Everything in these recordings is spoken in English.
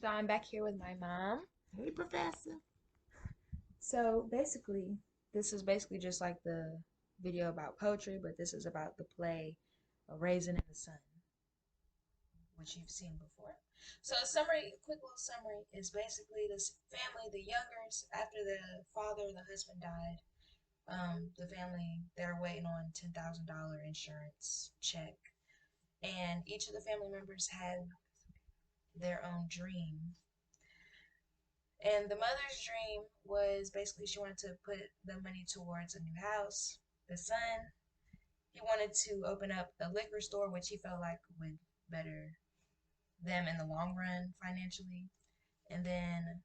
So I'm back here with my mom. Hey, Professor. So basically, this is basically just like the video about poetry, but this is about the play A Raisin in the Sun, which you've seen before. So a quick little summary is basically this family, the Youngers, after the father, the husband died, the family, they're waiting on $10,000 insurance check. And each of the family members had their own dream. And the mother's dream was basically she wanted to put the money towards a new house. The son, he wanted to open up a liquor store, which he felt like would better them in the long run financially. And then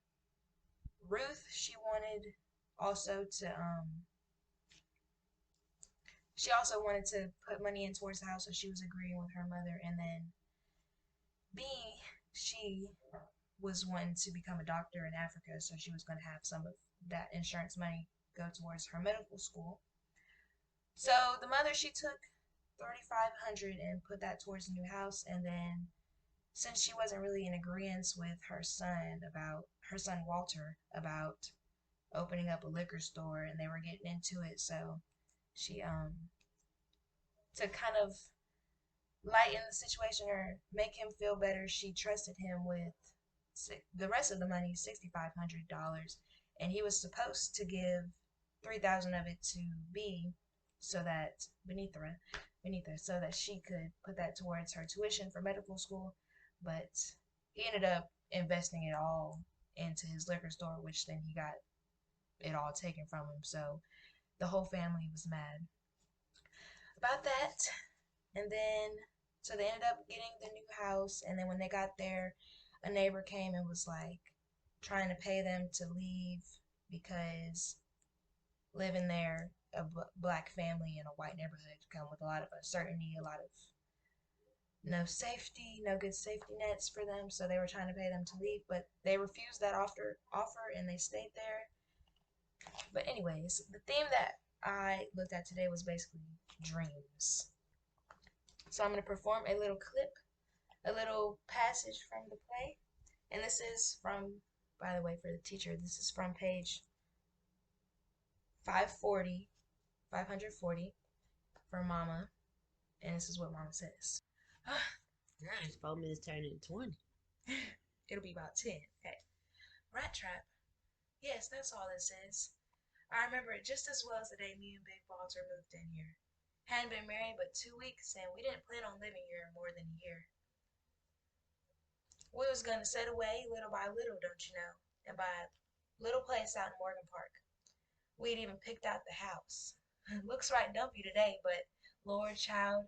Ruth, also to she also wanted to put money in towards the house, so she was agreeing with her mother. And then B, she was wanting to become a doctor in Africa, so she was going to have some of that insurance money go towards her medical school. So the mother, she took 3,500 and put that towards the new house. And then since she wasn't really in agreement with her son Walter about opening up a liquor store, and they were getting into it, so she to kind of lighten the situation or make him feel better, she trusted him with the rest of the money, $6,500, and he was supposed to give 3,000 of it to B, so that Benita, so that she could put that towards her tuition for medical school. But he ended up investing it all into his liquor store, which then he got it all taken from him. So the whole family was mad about that. And then, so they ended up getting the new house. And then when they got there, a neighbor came and was like trying to pay them to leave because living there, a black family in a white neighborhood, come with a lot of uncertainty, a lot of no safety, no good safety nets for them. So they were trying to pay them to leave, but they refused that offer and they stayed there. But anyways, the theme that I looked at today was basically dreams. So I'm going to perform a little clip, a little passage from the play. And this is from, by the way, for the teacher, this is from page 540, 540 for Mama. And this is what Mama says. Girl, it's 4 minutes turning 20. It'll be about 10. Okay. Rat trap. Yes, that's all this is. I remember it just as well as the day me and Big Walter moved in here. Hadn't been married but 2 weeks, and we didn't plan on living here more than a year. We was gonna set away little by little, don't you know, and buy a little place out in Morgan Park. We'd even picked out the house. Looks right dumpy today, but Lord, child,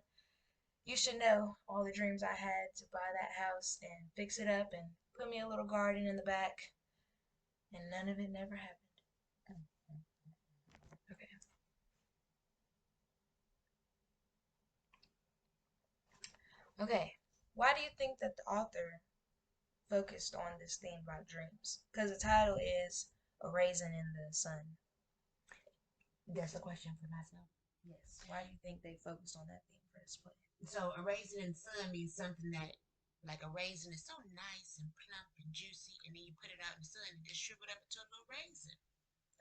you should know all the dreams I had to buy that house and fix it up and put me a little garden in the back, and none of it never happened. Okay. Okay. Why do you think that the author focused on this theme about dreams? Because the title is A Raisin in the Sun. That's a question for myself. Yes. Why do you think they focused on that theme for this play? So, a raisin in the sun means something that, like a raisin, is so nice and plump and juicy, and then you put it out in the sun and just shrivel up into a little raisin.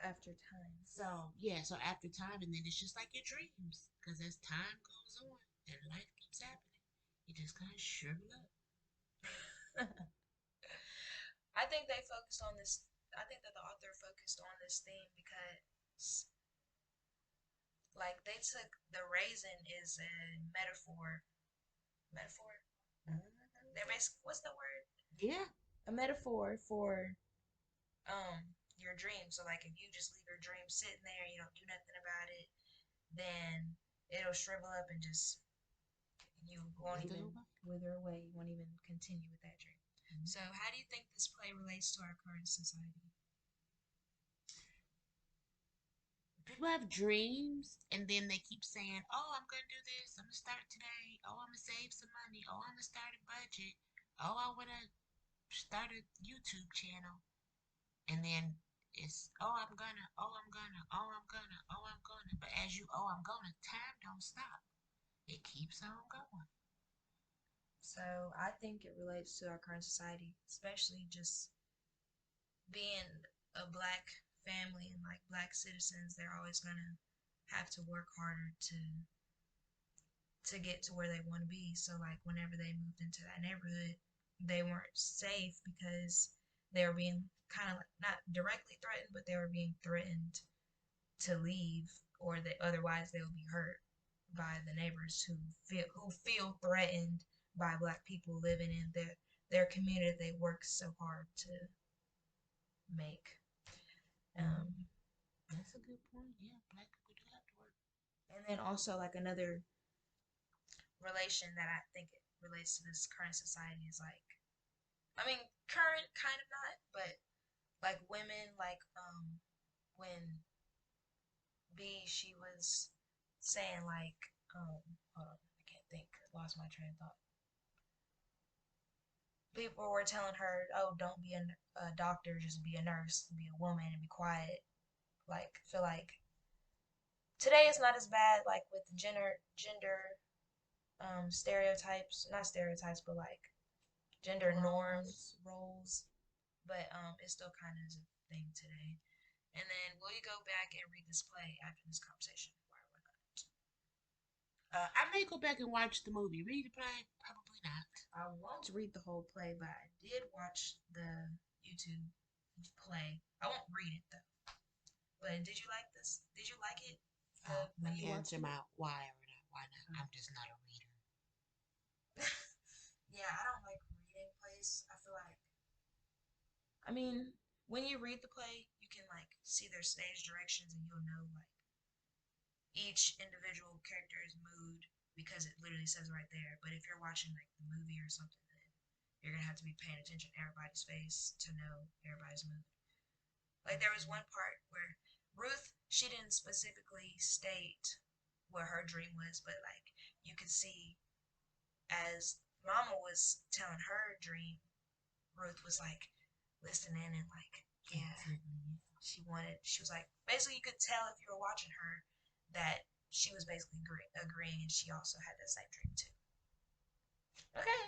After time. So, yeah, so after time, and then it's just like your dreams. Because as time goes on and life keeps happening, you just kind of shrivel up. I think they focused on this. I think that the author focused on this theme because, like, they took the raisin is a metaphor. Metaphor. They're basically what's the word? Yeah. A metaphor for your dream. So like if you just leave your dream sitting there, you don't do nothing about it, then it'll shrivel up and just you won't Wither even away. wither away. You won't even continue with that dream. So how do you think this play relates to our current society? People have dreams and then they keep saying, "Oh, I'm gonna do this. I'm gonna start today. Oh, I'm gonna save some money. Oh, I'm gonna start a budget. Oh, I wanna start a YouTube channel." And then it's, "Oh, I'm gonna. Oh, I'm gonna. Oh, I'm gonna. Oh, I'm gonna." But as you, "Oh, I'm gonna," time don't stop. It keeps on going. So I think it relates to our current society, especially just being a black family and like black citizens. They're always gonna have to work harder to get to where they want to be. So like whenever they moved into that neighborhood, they weren't safe because they were being kind of like not directly threatened, but they were being threatened to leave or that otherwise they will be hurt by the neighbors who feel threatened by black people living in their community they work so hard to make. Um, That's a good point. Yeah, black people do have to work. and then also like another relation that I think it relates to this current society is like I mean current kind of not, but like women like when B she was saying like hold on I can't think lost my train of thought. People were telling her, "Oh, don't be a doctor, just be a nurse, be a woman, and be quiet." Like, feel like today is not as bad, like with gender stereotypes, not stereotypes, but like gender norms, roles. But it still kind of is a thing today. And then, will you go back and read this play after this conversation? Why or why not? I may go back and watch the movie. Read the play? Probably not. I won't read the whole play, but I did watch the YouTube play. I won't read it though. But did you like this? Did you like it? When you Answer watched it? my why or not. Why not? I'm just not a reader. Yeah, I don't like reading plays. I feel like, I mean, when you read the play, you can like see their stage directions and you'll know like each individual character's mood because it literally says right there. But if you're watching like the movie or something, then you're gonna have to be paying attention to everybody's face to know everybody's mood. Like there was one part where Ruth, she didn't specifically state what her dream was, but like you could see as Mama was telling her dream, Ruth was like listening and like, yeah, she was like, basically, you could tell if you were watching her that she was basically agreeing and she also had that same dream too. Okay,